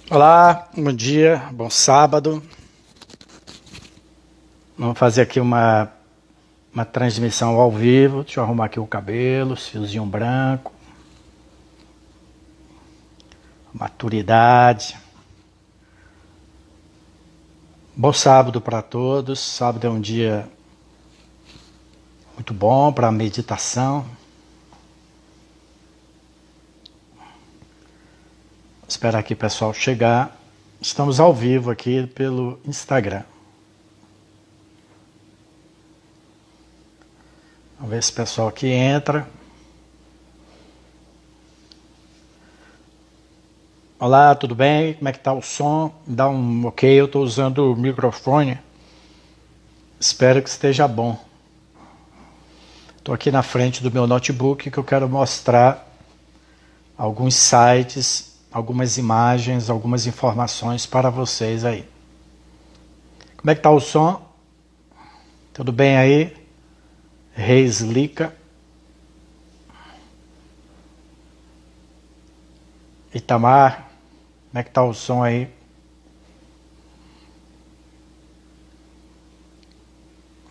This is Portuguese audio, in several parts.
Olá, bom dia, bom sábado. Vamos fazer aqui uma transmissão ao vivo. Deixa eu arrumar aqui o cabelo, fiozinho branco. Maturidade. Bom sábado para todos. Sábado é um dia muito bom para meditação. Vou esperar aqui o pessoal chegar. Estamos ao vivo aqui pelo Instagram. Vamos ver se o pessoal aqui entra. Olá, tudo bem? Como é que tá o som? Dá um ok, eu estou usando o microfone. Espero que esteja bom. Estou aqui na frente do meu notebook que eu quero mostrar alguns sites, algumas imagens, algumas informações para vocês aí. Como é que tá o som? Tudo bem aí? Reis Lica. Itamar, como é que tá o som aí?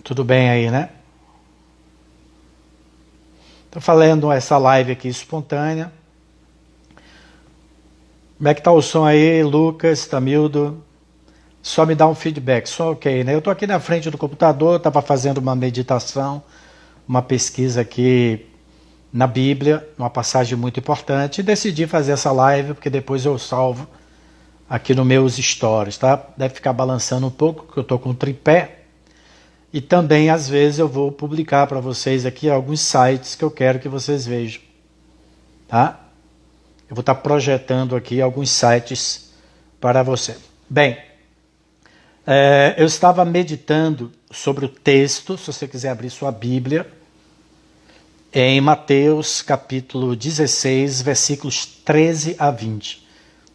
Tudo bem aí, né? Estou fazendo essa live aqui espontânea. Como é que tá o som aí, Lucas, Tamildo? Só me dá um feedback, só ok, né? Eu estou aqui na frente do computador, estava fazendo uma meditação, uma pesquisa aqui na Bíblia, uma passagem muito importante, e decidi fazer essa live, porque depois eu salvo aqui nos meus stories, tá? Deve ficar balançando um pouco, porque eu estou com um tripé, e também às vezes eu vou publicar para vocês aqui alguns sites que eu quero que vocês vejam, tá? Eu vou estar projetando aqui alguns sites para você. Bem, eu estava meditando sobre o texto, se você quiser abrir sua Bíblia, em Mateus capítulo 16, versículos 13 a 20.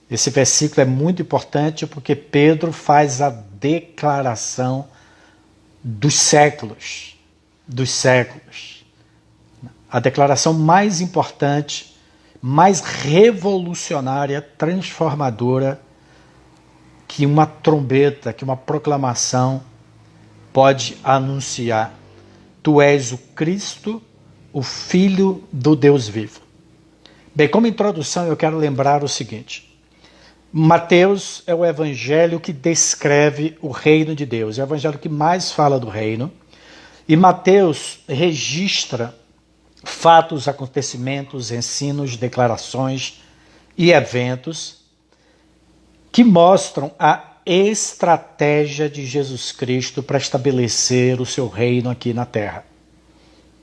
Esse versículo é muito importante porque Pedro faz a declaração dos séculos. A declaração mais importante, mais revolucionária, transformadora que uma trombeta, que uma proclamação pode anunciar. Tu és o Cristo, o Filho do Deus vivo. Bem, como introdução eu quero lembrar o seguinte. Mateus é o evangelho que descreve o reino de Deus, é o evangelho que mais fala do reino. E Mateus registra fatos, acontecimentos, ensinos, declarações e eventos que mostram a estratégia de Jesus Cristo para estabelecer o seu reino aqui na Terra.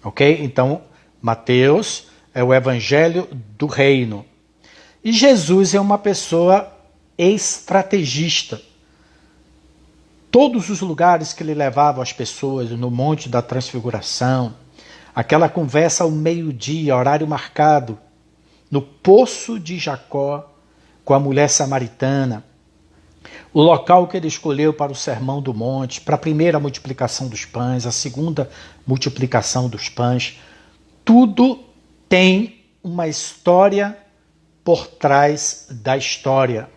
Ok? Então, Mateus é o evangelho do reino. E Jesus é uma pessoa estrategista. Todos os lugares que ele levava as pessoas, no Monte da Transfiguração, aquela conversa ao meio-dia, horário marcado, no Poço de Jacó, com a mulher samaritana, o local que ele escolheu para o Sermão do Monte, para a primeira multiplicação dos pães, a segunda multiplicação dos pães, tudo tem uma história por trás da história.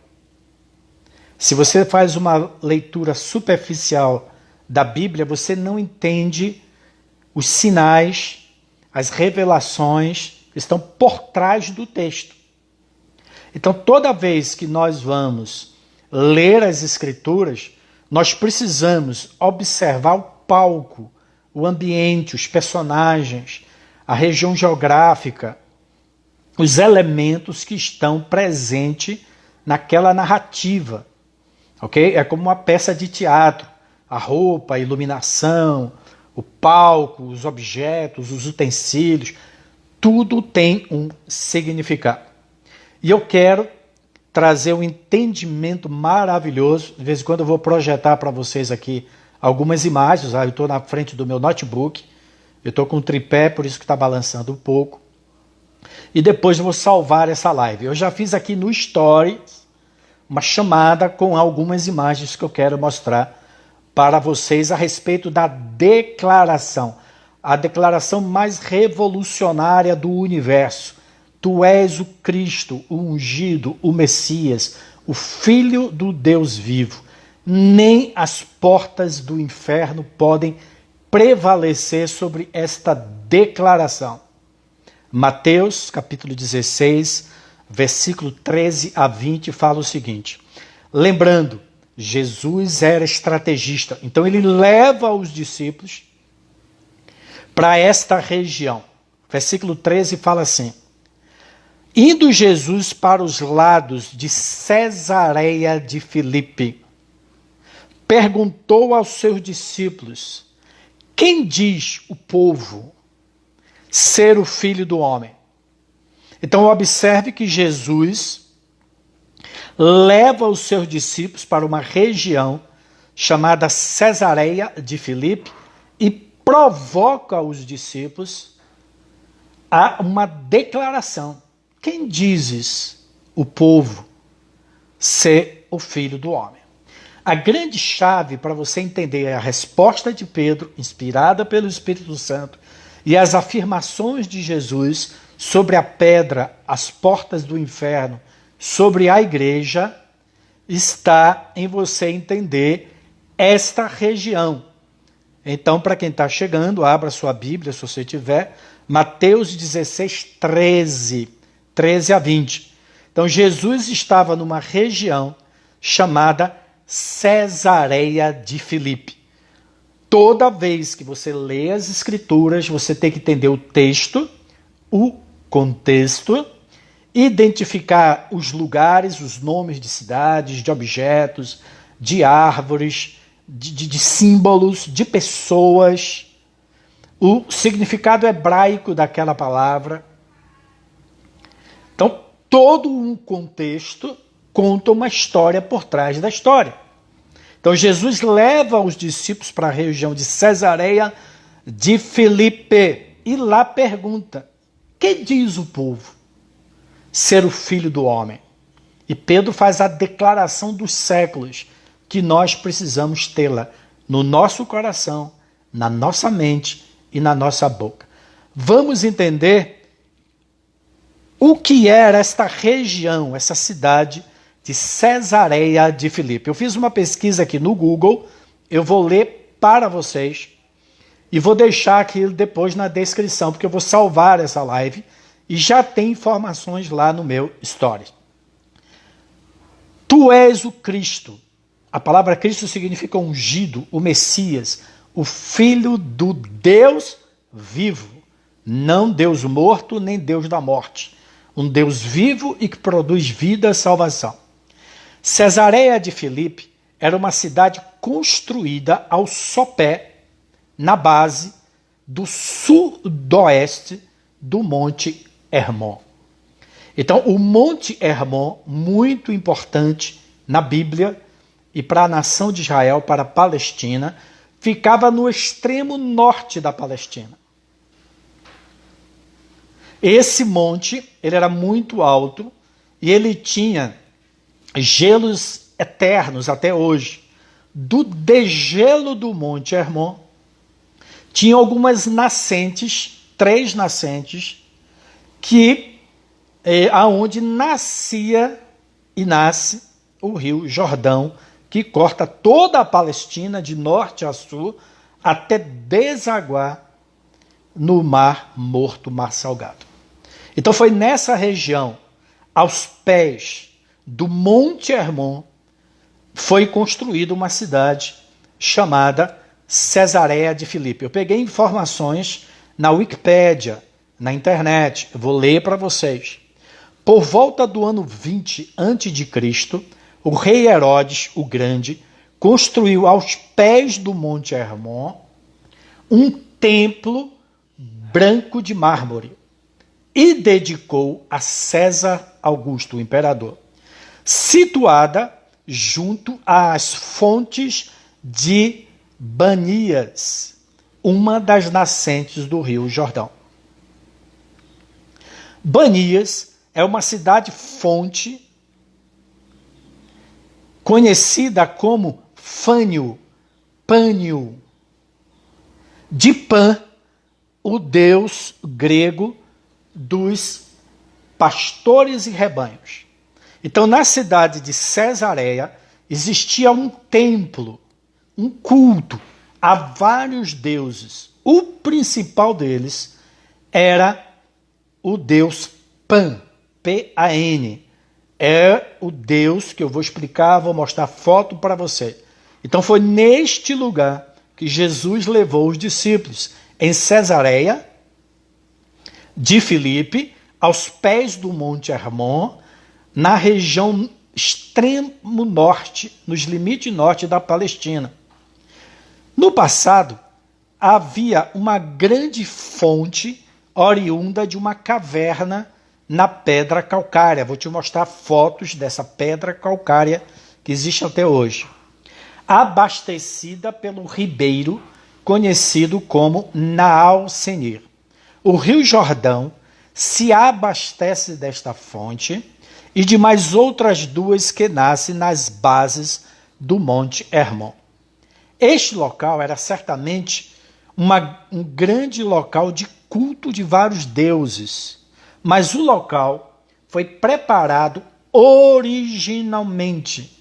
Se você faz uma leitura superficial da Bíblia, você não entende os sinais, as revelações que estão por trás do texto. Então, toda vez que nós vamos ler as Escrituras, nós precisamos observar o palco, o ambiente, os personagens, a região geográfica, os elementos que estão presentes naquela narrativa. Ok? É como uma peça de teatro. A roupa, a iluminação, o palco, os objetos, os utensílios, tudo tem um significado. E eu quero trazer um entendimento maravilhoso. De vez em quando eu vou projetar para vocês aqui algumas imagens. Eu estou na frente do meu notebook, eu estou com um tripé, por isso que está balançando um pouco. E depois eu vou salvar essa live. Eu já fiz aqui no Stories uma chamada com algumas imagens que eu quero mostrar para vocês a respeito da declaração. A declaração mais revolucionária do universo. Tu és o Cristo, o ungido, o Messias, o Filho do Deus vivo. Nem as portas do inferno podem prevalecer sobre esta declaração. Mateus, capítulo 16, versículo 13 a 20, fala o seguinte. Lembrando, Jesus era estrategista, então ele leva os discípulos para esta região. Versículo 13 fala assim: indo Jesus para os lados de Cesareia de Filipe, perguntou aos seus discípulos: quem diz o povo ser o Filho do Homem? Então observe que Jesus leva os seus discípulos para uma região chamada Cesareia de Filipe e provoca os discípulos a uma declaração. Quem dizes o povo ser o Filho do Homem? A grande chave para você entender a resposta de Pedro, inspirada pelo Espírito Santo, e as afirmações de Jesus sobre a pedra, as portas do inferno, sobre a igreja, está em você entender esta região. Então, para quem está chegando, abra sua Bíblia, se você tiver, Mateus 16, 13 a 20. Então, Jesus estava numa região chamada Cesareia de Filipe. Toda vez que você lê as Escrituras, você tem que entender o texto, o contexto, identificar os lugares, os nomes de cidades, de objetos, de árvores, de símbolos, de pessoas, o significado hebraico daquela palavra. Então, todo um contexto conta uma história por trás da história. Então, Jesus leva os discípulos para a região de Cesareia de Filipe e lá pergunta: quem diz o povo ser o Filho do Homem? E Pedro faz a declaração dos séculos que nós precisamos tê-la no nosso coração, na nossa mente e na nossa boca. Vamos entender o que era esta região, essa cidade de Cesareia de Filipe. Eu fiz uma pesquisa aqui no Google, eu vou ler para vocês e vou deixar aqui depois na descrição, porque eu vou salvar essa live e já tem informações lá no meu story. Tu és o Cristo. A palavra Cristo significa ungido, o Messias, o Filho do Deus vivo. Não Deus morto, nem Deus da morte. Um Deus vivo e que produz vida e salvação. Cesareia de Filipe era uma cidade construída ao sopé, na base do sudoeste do Monte Hermon. Então, o Monte Hermon, muito importante na Bíblia e para a nação de Israel, para a Palestina, ficava no extremo norte da Palestina. Esse monte, ele era muito alto e ele tinha gelos eternos até hoje. Do degelo do Monte Hermon, tinha algumas nascentes, 3 nascentes, que aonde nascia e nasce o rio Jordão, que corta toda a Palestina de norte a sul até desaguar no Mar Morto, Mar Salgado. Então foi nessa região, aos pés do Monte Hermon, foi construída uma cidade chamada Cesareia de Filipe. Eu peguei informações na Wikipédia, na internet, eu vou ler para vocês. Por volta do ano 20 a.C., o rei Herodes o Grande construiu aos pés do Monte Hermon um templo branco de mármore e dedicou a César Augusto, o imperador, situada junto às fontes de Banias, uma das nascentes do rio Jordão. Banias é uma cidade-fonte conhecida como Pânio, de Pan, o deus grego dos pastores e rebanhos. Então, na cidade de Cesareia, existia um templo, um culto a vários deuses. O principal deles era o deus Pan, P-A-N. É o deus que eu vou explicar, vou mostrar foto para você. Então foi neste lugar que Jesus levou os discípulos, em Cesareia de Filipe, aos pés do Monte Hermon, na região extremo norte, nos limites norte da Palestina. No passado, havia uma grande fonte oriunda de uma caverna na pedra calcária. Vou te mostrar fotos dessa pedra calcária que existe até hoje. Abastecida pelo ribeiro conhecido como Naal Senir. O Rio Jordão se abastece desta fonte e de mais outras duas que nascem nas bases do Monte Hermon. Este local era certamente um grande local de culto de vários deuses, mas o local foi preparado originalmente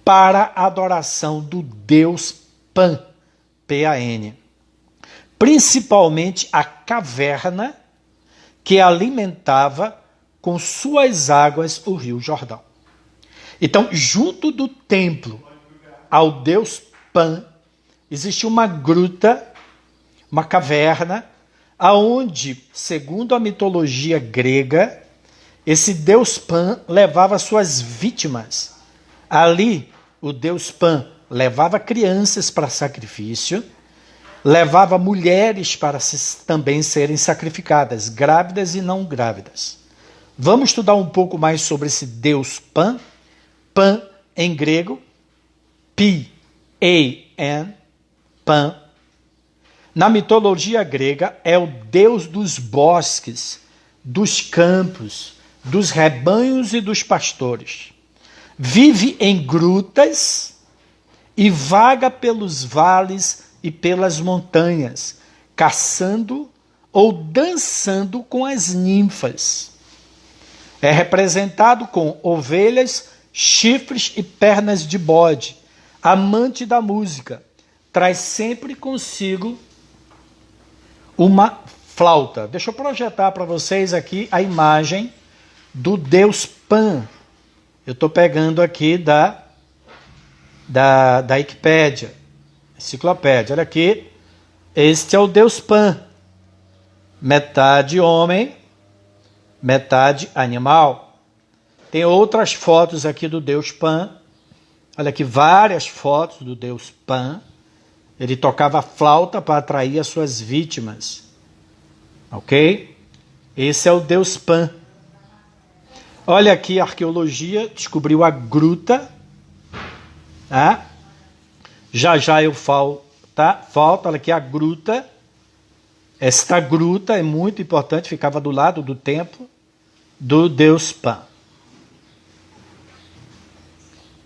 para a adoração do deus Pan, P-A-N. Principalmente a caverna que alimentava com suas águas o Rio Jordão. Então, junto do templo ao deus Pan, existia uma gruta, uma caverna, aonde, segundo a mitologia grega, esse deus Pan levava suas vítimas. Ali, o deus Pan levava crianças para sacrifício, levava mulheres para também serem sacrificadas, grávidas e não grávidas. Vamos estudar um pouco mais sobre esse deus Pan. Pan, em grego, P-A-N, Pan. Na mitologia grega, é o deus dos bosques, dos campos, dos rebanhos e dos pastores. Vive em grutas e vaga pelos vales e pelas montanhas, caçando ou dançando com as ninfas. É representado com ovelhas, chifres e pernas de bode. Amante da música, traz sempre consigo uma flauta. Deixa eu projetar para vocês aqui a imagem do deus Pan. Eu estou pegando aqui da Wikipédia, enciclopédia. Olha aqui, este é o deus Pan. Metade homem, metade animal. Tem outras fotos aqui do deus Pan. Olha aqui, várias fotos do deus Pan. Ele tocava flauta para atrair as suas vítimas. Ok? Esse é o deus Pan. Olha aqui, a arqueologia descobriu a gruta. Tá? Já eu falo, tá? Falta, olha aqui a gruta. Esta gruta é muito importante, ficava do lado do templo do deus Pan.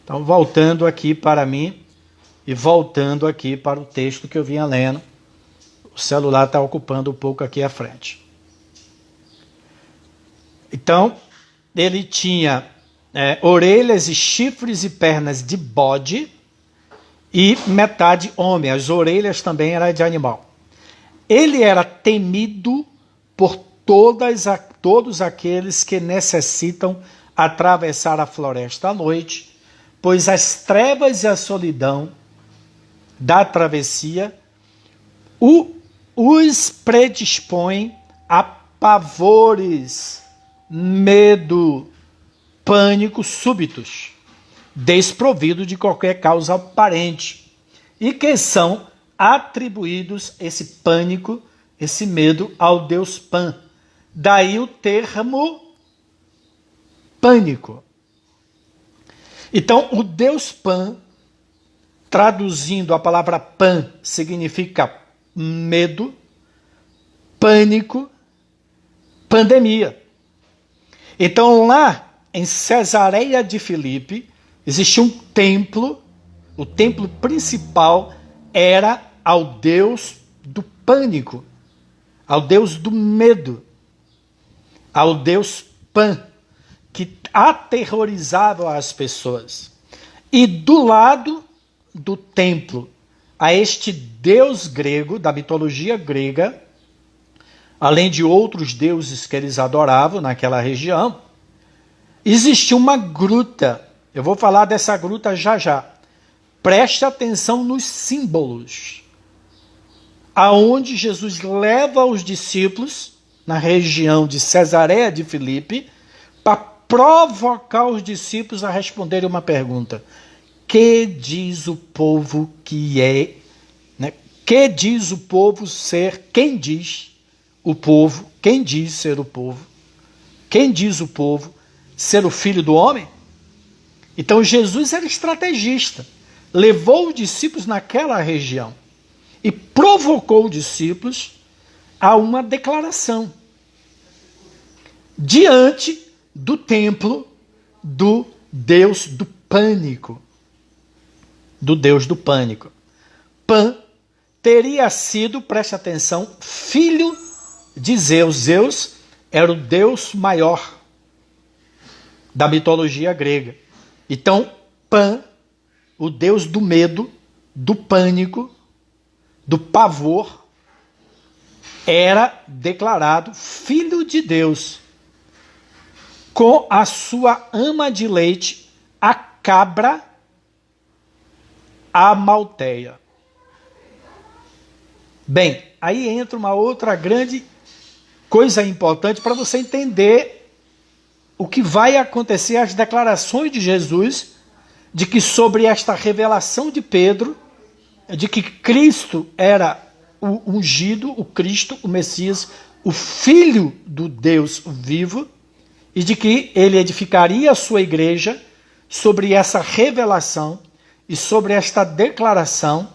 Então, voltando aqui para mim e voltando aqui para o texto que eu vinha lendo. O celular está ocupando um pouco aqui à frente. Então, ele tinha orelhas e chifres e pernas de bode e metade homem. As orelhas também eram de animal. Ele era temido por todos aqueles que necessitam atravessar a floresta à noite, pois as trevas e a solidão da travessia os predispõem a pavores, medo, pânico súbitos, desprovido de qualquer causa aparente, e que são atribuídos esse pânico, esse medo ao deus Pan. Daí o termo pânico. Então, o deus Pan, traduzindo a palavra Pan, significa medo, pânico, pandemia. Então, lá em Cesareia de Filipe, existia um templo, o templo principal era ao deus do pânico, ao deus do medo, ao deus Pan. que aterrorizavam as pessoas. E do lado do templo, a este deus grego, da mitologia grega, além de outros deuses que eles adoravam naquela região, existia uma gruta. Eu vou falar dessa gruta já já. Preste atenção nos símbolos. Aonde Jesus leva os discípulos, na região de Cesareia de Filipe, para provocar os discípulos a responderem uma pergunta. Que diz o povo que é? Né? Que diz o povo ser? Quem diz o povo? Quem diz ser o povo? Quem diz o povo ser o Filho do Homem? Então Jesus era estrategista. Levou os discípulos naquela região e provocou os discípulos a uma declaração diante do templo do Deus do pânico. Do Deus do pânico. Pan teria sido, preste atenção, filho de Zeus. Zeus era o deus maior da mitologia grega. Então, Pan, o deus do medo, do pânico, do pavor, era declarado filho de Deus, com a sua ama de leite, a cabra Amalteia. Bem, aí entra uma outra grande coisa importante para você entender o que vai acontecer, as declarações de Jesus, de que sobre esta revelação de Pedro, de que Cristo era o ungido, o Cristo, o Messias, o Filho do Deus vivo, e de que ele edificaria a sua igreja sobre essa revelação e sobre esta declaração,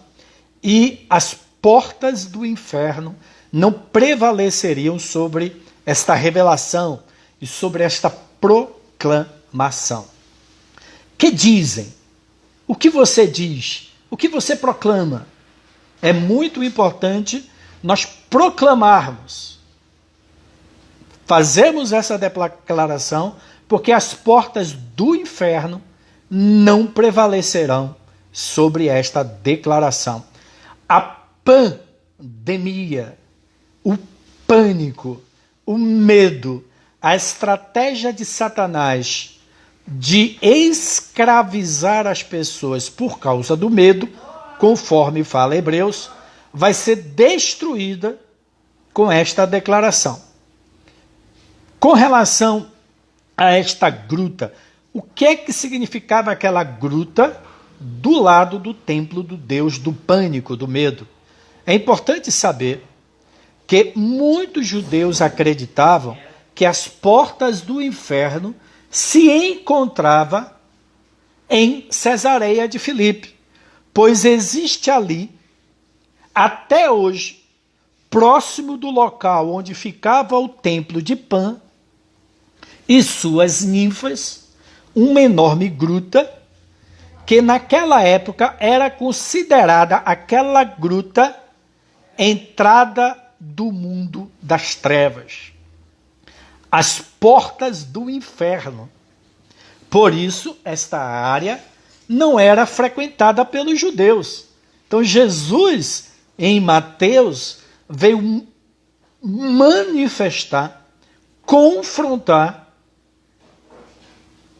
e as portas do inferno não prevaleceriam sobre esta revelação e sobre esta proclamação. Que dizem? O que você diz? O que você proclama? É muito importante nós proclamarmos, fazermos essa declaração, porque as portas do inferno não prevalecerão sobre esta declaração. A pandemia, o pânico, o medo, a estratégia de Satanás de escravizar as pessoas por causa do medo, conforme fala Hebreus, vai ser destruída com esta declaração. Com relação a esta gruta, o que é que significava aquela gruta do lado do templo do Deus do pânico, do medo? É importante saber que muitos judeus acreditavam que as portas do inferno se encontravam em Cesareia de Filipe, pois existe ali, até hoje, próximo do local onde ficava o templo de Pan e suas ninfas, uma enorme gruta, que naquela época era considerada aquela gruta entrada do mundo das trevas, as portas do inferno. Por isso, esta área não era frequentada pelos judeus. Então, Jesus, em Mateus, veio manifestar, confrontar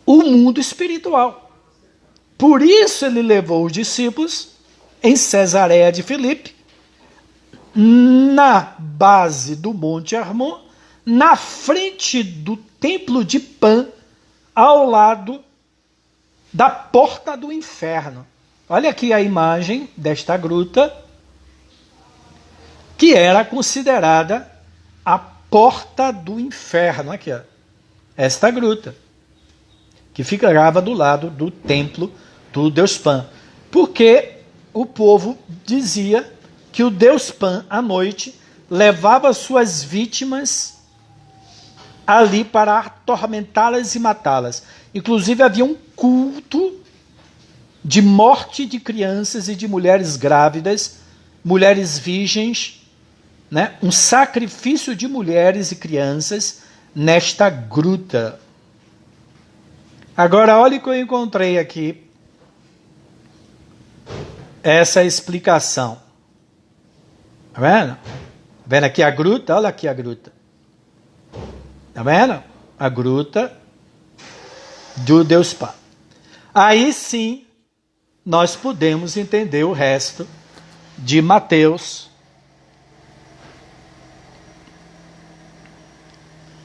o mundo espiritual. Por isso ele levou os discípulos em Cesareia de Filipe, na base do Monte Hermon, na frente do templo de Pan, ao lado da porta do inferno. Olha aqui a imagem desta gruta, que era considerada a porta do inferno. Aqui, ó, esta gruta, que ficava do lado do templo do Deus Pan. Porque o povo dizia que o Deus Pan, à noite, levava suas vítimas ali para atormentá-las e matá-las. Inclusive havia um culto de morte de crianças e de mulheres grávidas, mulheres virgens, né? Um sacrifício de mulheres e crianças nesta gruta. Agora, olha o que eu encontrei aqui. Essa explicação. Tá vendo? Tá vendo aqui a gruta? Olha aqui a gruta. Tá vendo? A gruta do Deus Pai. Aí sim, nós podemos entender o resto de Mateus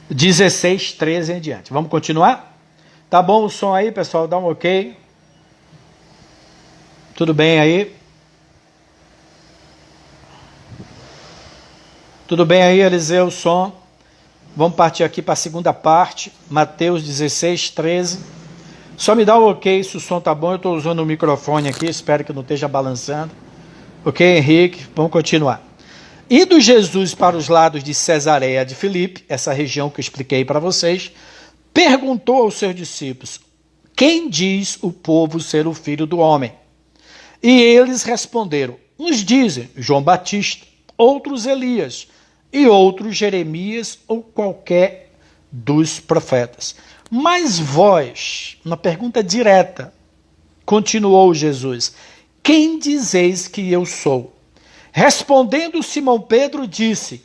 16, 13 em diante. Vamos continuar? Tá bom o som aí, pessoal? Dá um ok. Tudo bem aí? Tudo bem aí, Eliseu, o som? Vamos partir aqui para a segunda parte, Mateus 16, 13. Só me dá o ok se o som tá bom. Eu estou usando o microfone aqui, espero que não esteja balançando. Ok, Henrique? Vamos continuar. Indo Jesus para os lados de Cesareia de Filipe, essa região que eu expliquei para vocês, perguntou aos seus discípulos: quem diz o povo ser o Filho do Homem? E eles responderam: uns dizem João Batista, outros Elias, e outros Jeremias ou qualquer dos profetas. Mas vós, uma pergunta direta, continuou Jesus: quem dizeis que eu sou? Respondendo Simão Pedro disse: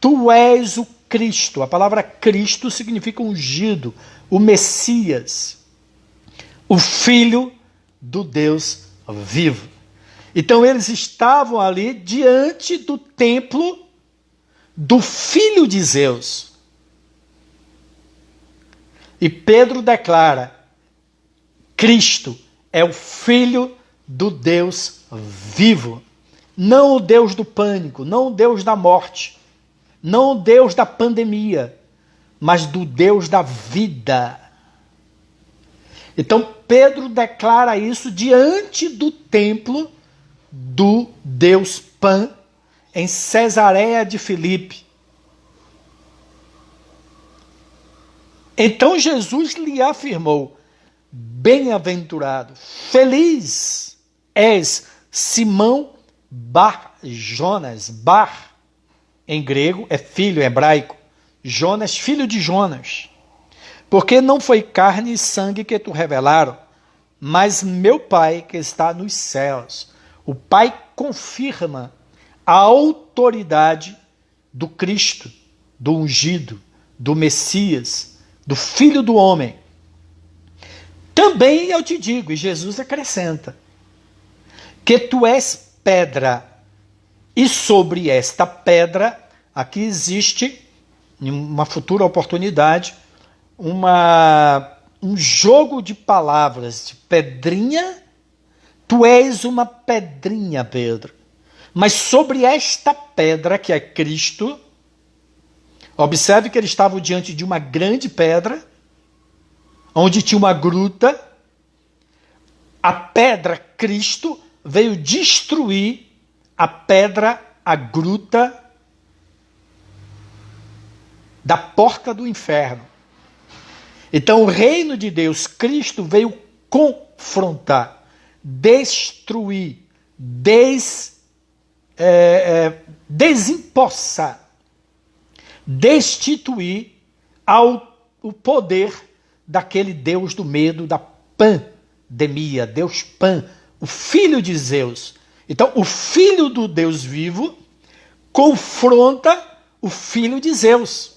tu és o Cristo. A palavra Cristo significa ungido, o Messias, o Filho do Deus vivo. Então eles estavam ali diante do templo do Filho de Zeus. E Pedro declara: Cristo é o Filho do Deus vivo. Não o Deus do pânico, não o Deus da morte, não o Deus da pandemia, mas do Deus da vida. Então Pedro declara isso diante do templo do Deus Pan, em Cesareia de Filipe. Então Jesus lhe afirmou: bem-aventurado, feliz és Simão Bar Jonas. Bar em grego é filho, hebraico. Jonas, filho de Jonas. Porque não foi carne e sangue que tu revelaram, mas meu Pai que está nos céus. O Pai confirma a autoridade do Cristo, do ungido, do Messias, do Filho do Homem. Também eu te digo, e Jesus acrescenta, que tu és pedra, e sobre esta pedra, aqui existe, em uma futura oportunidade, um jogo de palavras, de pedrinha. Tu és uma pedrinha, Pedro. Mas sobre esta pedra, que é Cristo, observe que eles estavam diante de uma grande pedra, onde tinha uma gruta. A pedra, Cristo, veio destruir a pedra, a gruta da porta do inferno. Então o reino de Deus, Cristo, veio confrontar, destruir, desempossar, destituir o poder daquele Deus do medo, da pandemia, Deus Pan, o Filho de Zeus. Então, o Filho do Deus vivo confronta o Filho de Zeus.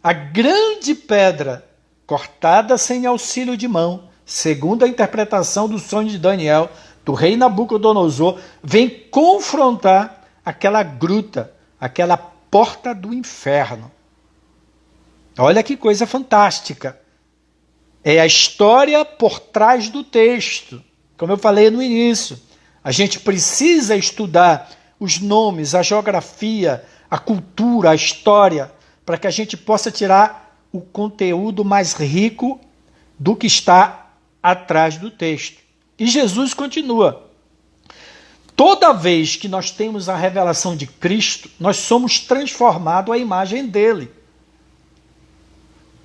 A grande pedra cortada sem auxílio de mão, segundo a interpretação do sonho de Daniel, do rei Nabucodonosor, vem confrontar aquela gruta, aquela porta do inferno. Olha que coisa fantástica. É a história por trás do texto. Como eu falei no início, a gente precisa estudar os nomes, a geografia, a cultura, a história, para que a gente possa tirar o conteúdo mais rico do que está atrás do texto. E Jesus continua: toda vez que nós temos a revelação de Cristo, nós somos transformados à imagem dele.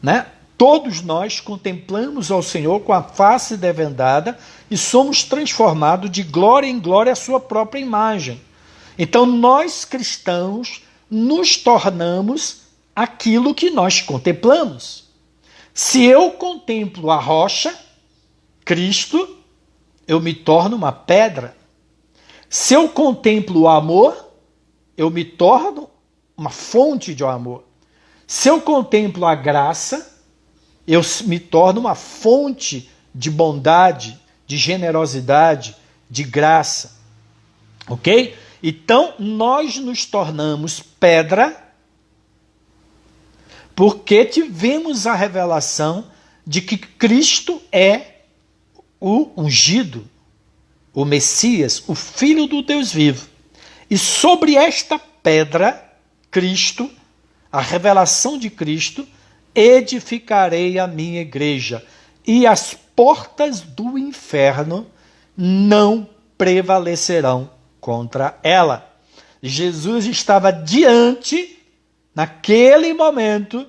Né? Todos nós contemplamos ao Senhor com a face desvendada e somos transformados de glória em glória à sua própria imagem. Então nós cristãos nos tornamos aquilo que nós contemplamos. Se eu contemplo a rocha, Cristo, eu me torno uma pedra. Se eu contemplo o amor, eu me torno uma fonte de amor. Se eu contemplo a graça, eu me torno uma fonte de bondade, de generosidade, de graça. Ok? Então, nós nos tornamos pedra porque tivemos a revelação de que Cristo é o ungido, o Messias, o Filho do Deus vivo. E sobre esta pedra, Cristo, a revelação de Cristo, edificarei a minha igreja, e as portas do inferno não prevalecerão contra ela. Jesus estava diante, naquele momento,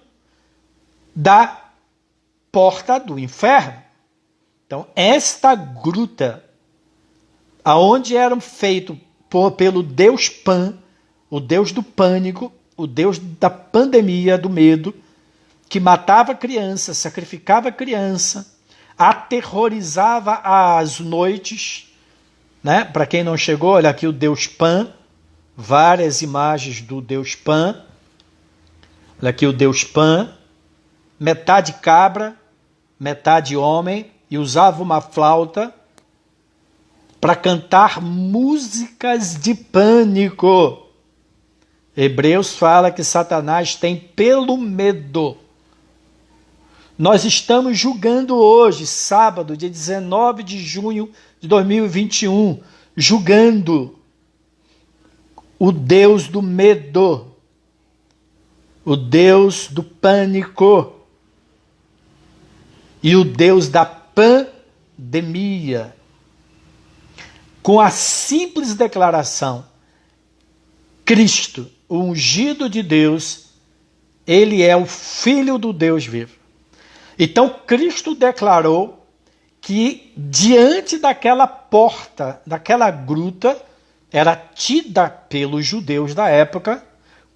da porta do inferno. Então, esta gruta, aonde eram feitos pelo Deus Pan, o Deus do pânico, o Deus da pandemia, do medo, que matava criança, sacrificava criança, aterrorizava as noites, né? Para quem não chegou, olha aqui o Deus Pan, várias imagens do Deus Pan. Olha aqui o Deus Pan, metade cabra, metade homem, e usava uma flauta para cantar músicas de pânico. Hebreus fala que Satanás tem pelo medo. Nós estamos julgando hoje, sábado, dia 19 de junho de 2021, julgando o Deus do medo, o Deus do pânico e o Deus da pandemia. Com a simples declaração, Cristo, o ungido de Deus, ele é o Filho do Deus vivo. Então, Cristo declarou que diante daquela porta, daquela gruta, era tida pelos judeus da época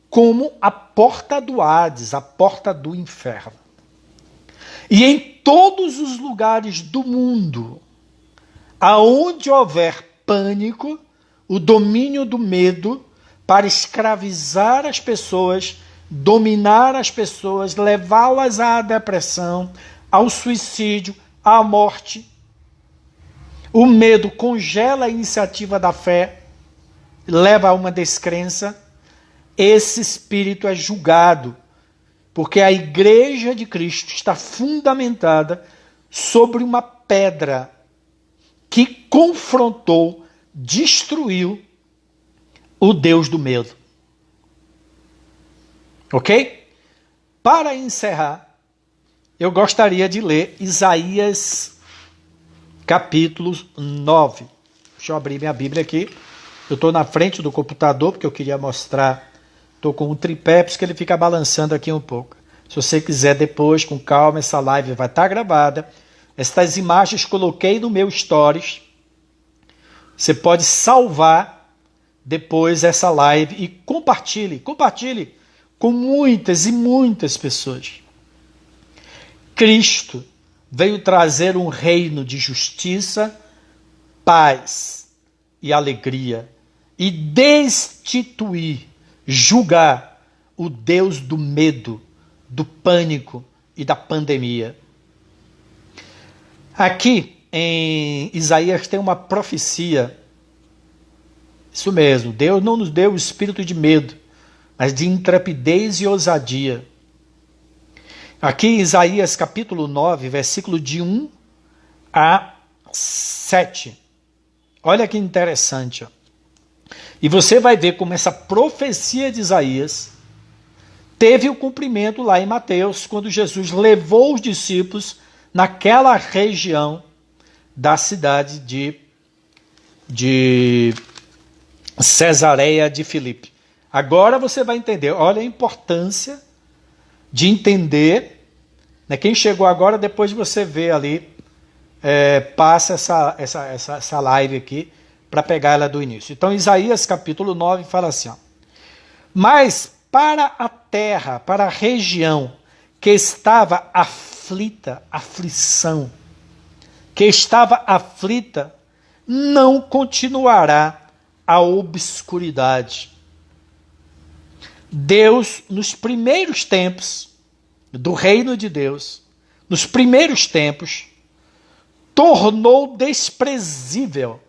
como a porta do Hades, a porta do inferno. E em todos os lugares do mundo, aonde houver pânico, o domínio do medo para escravizar as pessoas, dominar as pessoas, levá-las à depressão, ao suicídio, à morte. O medo congela a iniciativa da fé, leva a uma descrença. Esse espírito é julgado, porque a igreja de Cristo está fundamentada sobre uma pedra que confrontou, destruiu o Deus do medo. Ok? Para encerrar, eu gostaria de ler Isaías capítulo 9. Deixa eu abrir minha Bíblia aqui. Eu estou na frente do computador porque eu queria mostrar. Estou com um tripé, porque ele fica balançando aqui um pouco. Se você quiser depois, com calma, essa live vai estar gravada. Estas imagens coloquei no meu Stories. Você pode salvar depois essa live e compartilhe com muitas e muitas pessoas. Cristo veio trazer um reino de justiça, paz e alegria e destituir, julgar o Deus do medo, do pânico e da pandemia. Aqui em Isaías tem uma profecia. Isso mesmo, Deus não nos deu o espírito de medo, mas de intrepidez e ousadia. Aqui em Isaías capítulo 9, versículo de 1 a 7. Olha que interessante. Ó. E você vai ver como essa profecia de Isaías teve o cumprimento lá em Mateus, quando Jesus levou os discípulos naquela região da cidade de Cesareia de Filipe. Agora você vai entender, olha a importância de entender, né? Quem chegou agora, depois você vê ali, passa essa live aqui, para pegar ela do início. Então, Isaías capítulo 9 fala assim, ó, mas para a terra, para a região que estava à aflita, aflição, que estava aflita, não continuará a obscuridade. Deus, nos primeiros tempos do reino de Deus, nos primeiros tempos, tornou desprezível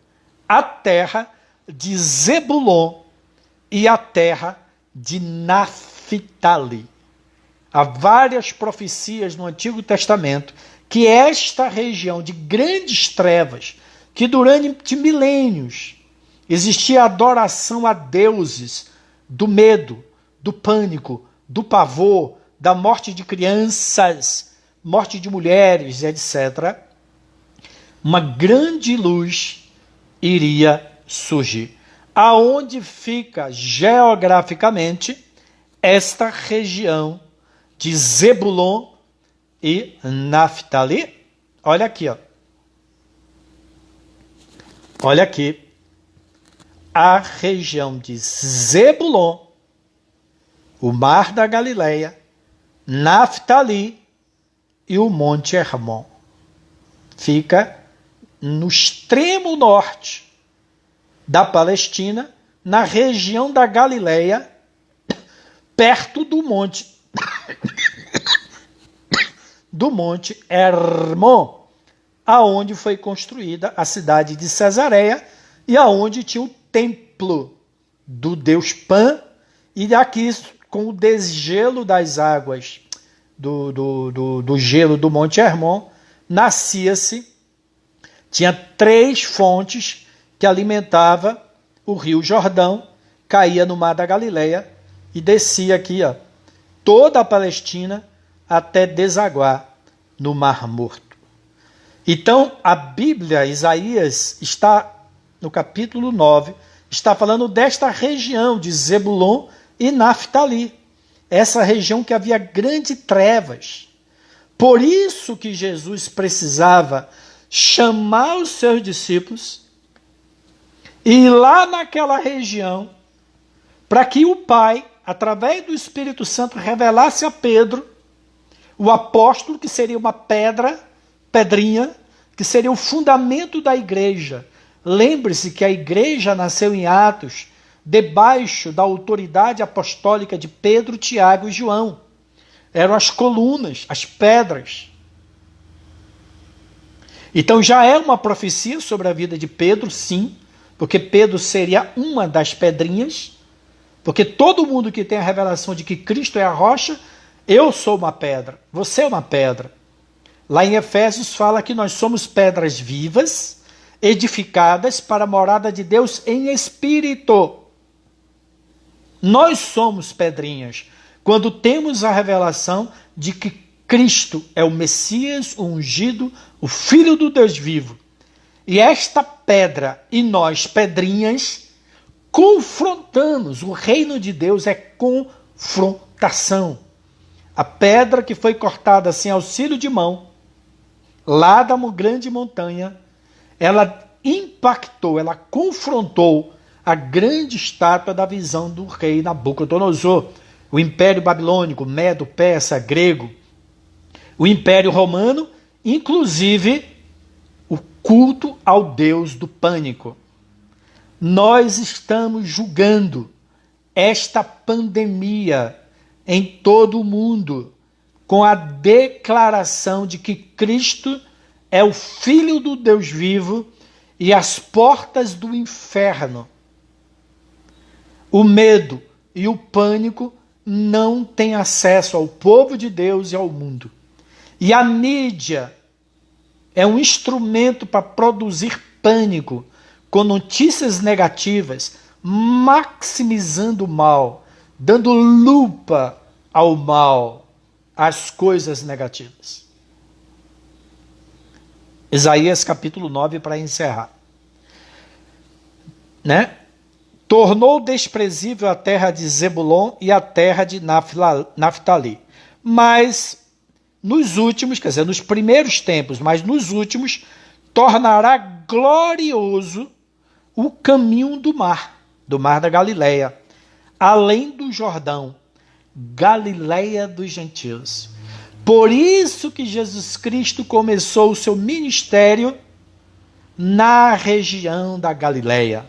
a terra de Zebulon e a terra de Naftali. Há várias profecias no Antigo Testamento que esta região de grandes trevas, que durante milênios existia adoração a deuses do medo, do pânico, do pavor, da morte de crianças, morte de mulheres, etc., uma grande luz iria surgir. Aonde fica geograficamente esta região de Zebulon e Naftali? Olha aqui, ó. Olha aqui. A região de Zebulon, o Mar da Galileia, Naftali e o Monte Hermon. Fica no extremo norte da Palestina, na região da Galileia, perto do Monte Hermon, aonde foi construída a cidade de Cesareia e aonde tinha o templo do deus Pan, e aqui com o desgelo das águas do gelo do Monte Hermon, tinha 3 fontes que alimentavam o rio Jordão, caía no Mar da Galileia e descia aqui, ó, toda a Palestina até desaguar no Mar Morto. Então, a Bíblia, Isaías, está no capítulo 9, está falando desta região de Zebulon e Naftali, essa região que havia grandes trevas. Por isso que Jesus precisava chamar os seus discípulos e ir lá naquela região para que o Pai, através do Espírito Santo, revelasse a Pedro, o apóstolo, que seria uma pedrinha, que seria o fundamento da igreja. Lembre-se que a igreja nasceu em Atos, debaixo da autoridade apostólica de Pedro, Tiago e João. Eram as colunas, as pedras. Então já é uma profecia sobre a vida de Pedro, sim, porque Pedro seria uma das pedrinhas, porque todo mundo que tem a revelação de que Cristo é a rocha, eu sou uma pedra, você é uma pedra. Lá em Efésios fala que nós somos pedras vivas, edificadas para a morada de Deus em espírito. Nós somos pedrinhas, quando temos a revelação de que Cristo é o Messias, o ungido, o Filho do Deus vivo. E esta pedra e nós, pedrinhas, confrontamos. O reino de Deus é confrontação. A pedra que foi cortada sem auxílio de mão, lá da grande montanha, ela impactou, ela confrontou a grande estátua da visão do rei Nabucodonosor, o Império Babilônico, Medo, Persa, Grego, o Império Romano, inclusive o culto ao Deus do pânico. Nós estamos julgando esta pandemia em todo o mundo com a declaração de que Cristo é o Filho do Deus vivo e as portas do inferno, o medo e o pânico não têm acesso ao povo de Deus e ao mundo. E a mídia é um instrumento para produzir pânico com notícias negativas, maximizando o mal, dando lupa ao mal, às coisas negativas. Isaías capítulo 9, para encerrar. Né? Tornou desprezível a terra de Zebulon e a terra de Naftali. Mas nos últimos, quer dizer, nos primeiros tempos, mas nos últimos, tornará glorioso o caminho do mar da Galileia, além do Jordão, Galileia dos gentios. Por isso que Jesus Cristo começou o seu ministério na região da Galileia.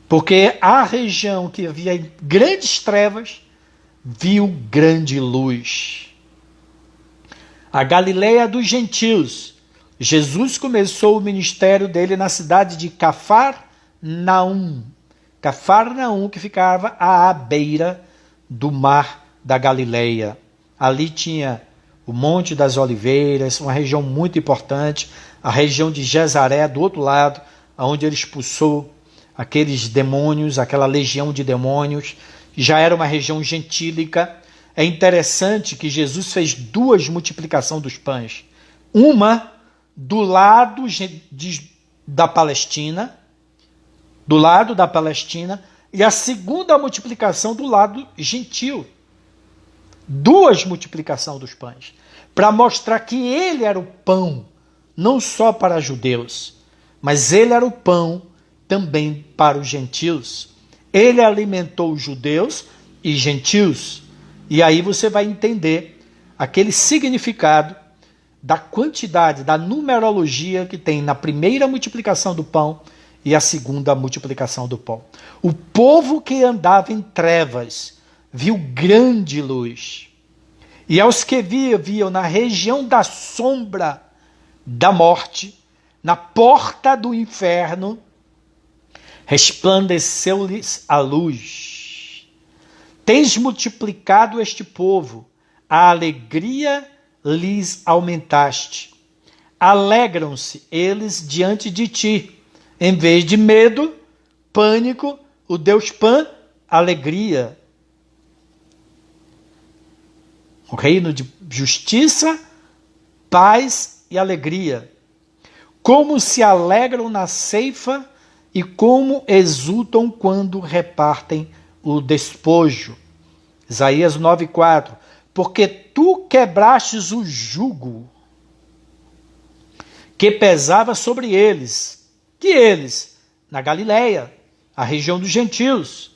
Porque a região que havia grandes trevas, viu grande luz. A Galileia dos gentios. Jesus começou o ministério dele na cidade de Cafarnaum. Cafarnaum, que ficava à beira do mar da Galileia. Ali tinha o Monte das Oliveiras, uma região muito importante, a região de Gezaré, do outro lado, onde ele expulsou aqueles demônios, aquela legião de demônios. Já era uma região gentílica. É interessante que Jesus fez duas multiplicações dos pães. Uma do lado da Palestina, e a segunda multiplicação do lado gentil. Duas multiplicações dos pães, para mostrar que ele era o pão, não só para judeus, mas ele era o pão também para os gentios. Ele alimentou os judeus e gentios. E aí você vai entender aquele significado da quantidade, da numerologia que tem na primeira multiplicação do pão e a segunda multiplicação do pão. O povo que andava em trevas viu grande luz. E aos que viviam na região da sombra da morte, na porta do inferno, resplandeceu-lhes a luz. Tens multiplicado este povo, a alegria lhes aumentaste. Alegram-se eles diante de ti. Em vez de medo, pânico, o Deus Pan, alegria. O reino de justiça, paz e alegria. Como se alegram na ceifa e como exultam quando repartem o despojo. Isaías 9,4. Porque tu quebrastes o jugo que pesava sobre eles. Que eles? Na Galileia, a região dos gentios.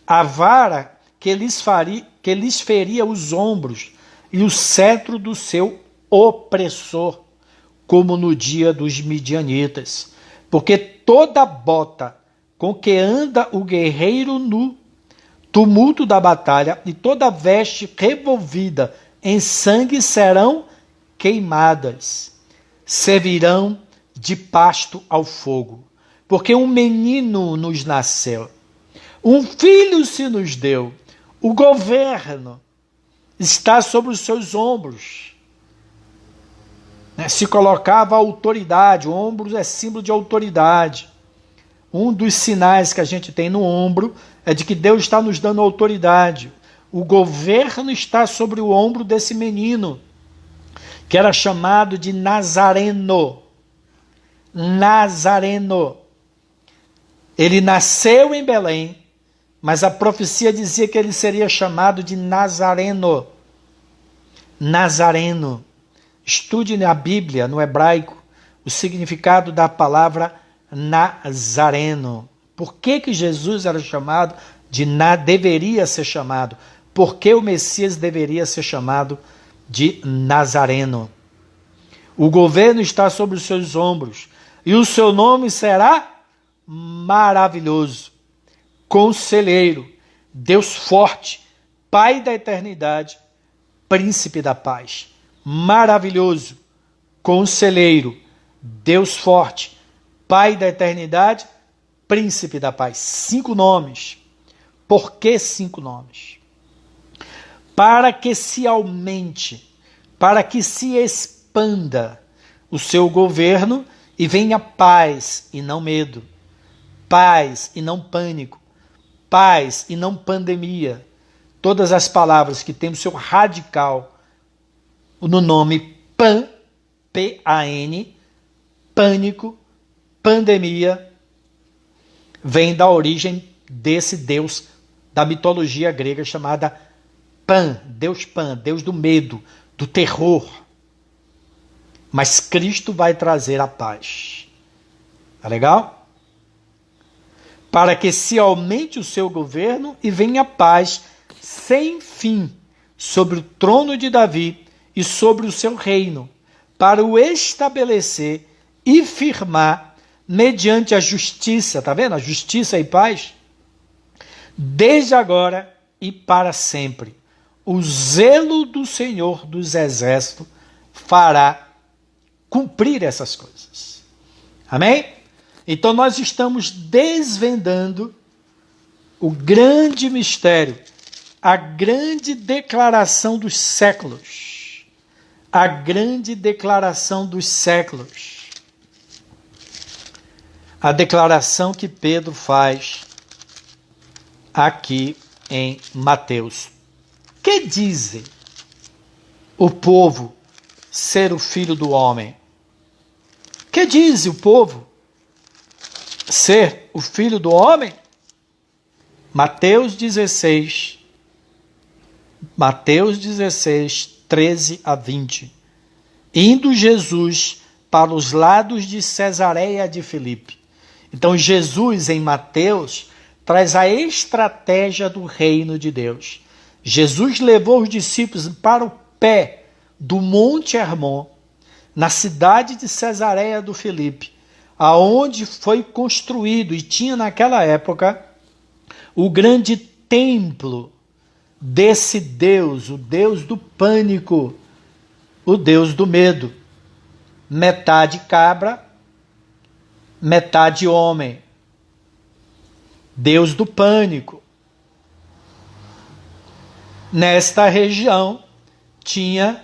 A vara que lhes feria os ombros e o cetro do seu opressor, como no dia dos midianitas. Porque toda bota com que anda o guerreiro no tumulto da batalha e toda veste revolvida em sangue serão queimadas, servirão de pasto ao fogo. Porque um menino nos nasceu, um filho se nos deu, o governo está sobre os seus ombros. Se colocava a autoridade, o ombro é símbolo de autoridade. Um dos sinais que a gente tem no ombro é de que Deus está nos dando autoridade. O governo está sobre o ombro desse menino, que era chamado de Nazareno. Nazareno. Ele nasceu em Belém, mas a profecia dizia que ele seria chamado de Nazareno. Nazareno. Estude na Bíblia, no hebraico, o significado da palavra Nazareno. Por que Jesus era chamado deveria ser chamado? Por que o Messias deveria ser chamado de Nazareno? O governo está sobre os seus ombros e o seu nome será maravilhoso, conselheiro, Deus forte, Pai da eternidade, príncipe da paz. Maravilhoso, conselheiro, Deus forte, Pai da eternidade, príncipe da paz. 5 nomes. Por que 5 nomes? Para que se aumente, para que se expanda o seu governo e venha paz e não medo, paz e não pânico, paz e não pandemia. Todas as palavras que têm o seu radical no nome PAN, P-A-N, pânico, pandemia, vem da origem desse Deus da mitologia grega chamada Pan, Deus do medo, do terror. Mas Cristo vai trazer a paz. Tá legal? Para que se aumente o seu governo e venha paz sem fim sobre o trono de Davi e sobre o seu reino, para o estabelecer e firmar mediante a justiça, tá vendo? A justiça e paz, desde agora e para sempre. O zelo do Senhor dos Exércitos fará cumprir essas coisas. Amém? Então nós estamos desvendando o grande mistério, a grande declaração dos séculos. A grande declaração dos séculos. A declaração que Pedro faz aqui em Mateus. Que dizem o povo ser o filho do homem? Que diz o povo ser o filho do homem? Mateus 16, 13 a 20. Indo Jesus para os lados de Cesareia de Filipe. Então Jesus, em Mateus, traz a estratégia do reino de Deus. Jesus levou os discípulos para o pé do Monte Hermon, na cidade de Cesareia do Filipe, aonde foi construído e tinha naquela época o grande templo desse Deus, o Deus do pânico, o Deus do medo. Metade cabra, metade homem. Deus do pânico. Nesta região tinha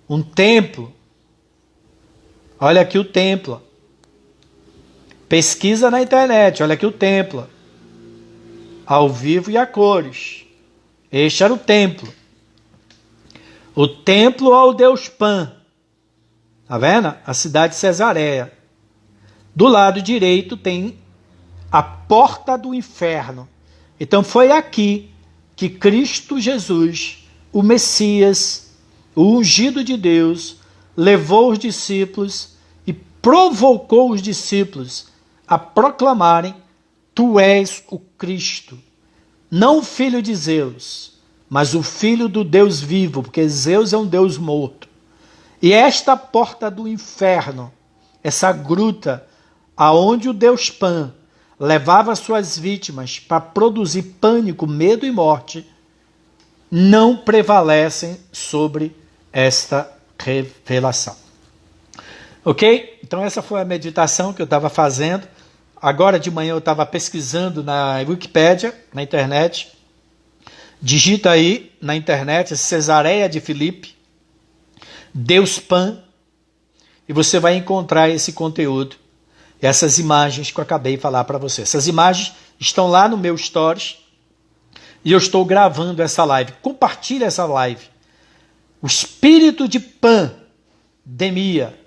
um templo. Olha aqui o templo. Pesquisa na internet, olha aqui o templo. Ao vivo e a cores. Este era o templo. O templo ao Deus Pan. Tá vendo? A cidade de Cesareia. Do lado direito tem a porta do inferno. Então foi aqui que Cristo Jesus, o Messias, o ungido de Deus, levou os discípulos e provocou os discípulos a proclamarem: Tu és o Cristo, não o filho de Zeus, mas o filho do Deus vivo, porque Zeus é um Deus morto. E esta porta do inferno, essa gruta, aonde o Deus Pan levava suas vítimas para produzir pânico, medo e morte, não prevalecem sobre esta revelação. Ok? Então essa foi a meditação que eu estava fazendo. Agora de manhã eu estava pesquisando na Wikipédia, na internet. Digita aí na internet Cesareia de Filipe, Deus Pan, e você vai encontrar esse conteúdo, essas imagens que eu acabei de falar para você. Essas imagens estão lá no meu Stories e eu estou gravando essa live. Compartilhe essa live. O espírito de pandemia,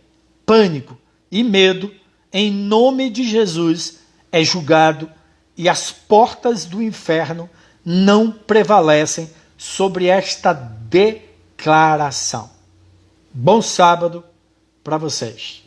pânico e medo, em nome de Jesus, é julgado e as portas do inferno não prevalecem sobre esta declaração. Bom sábado para vocês.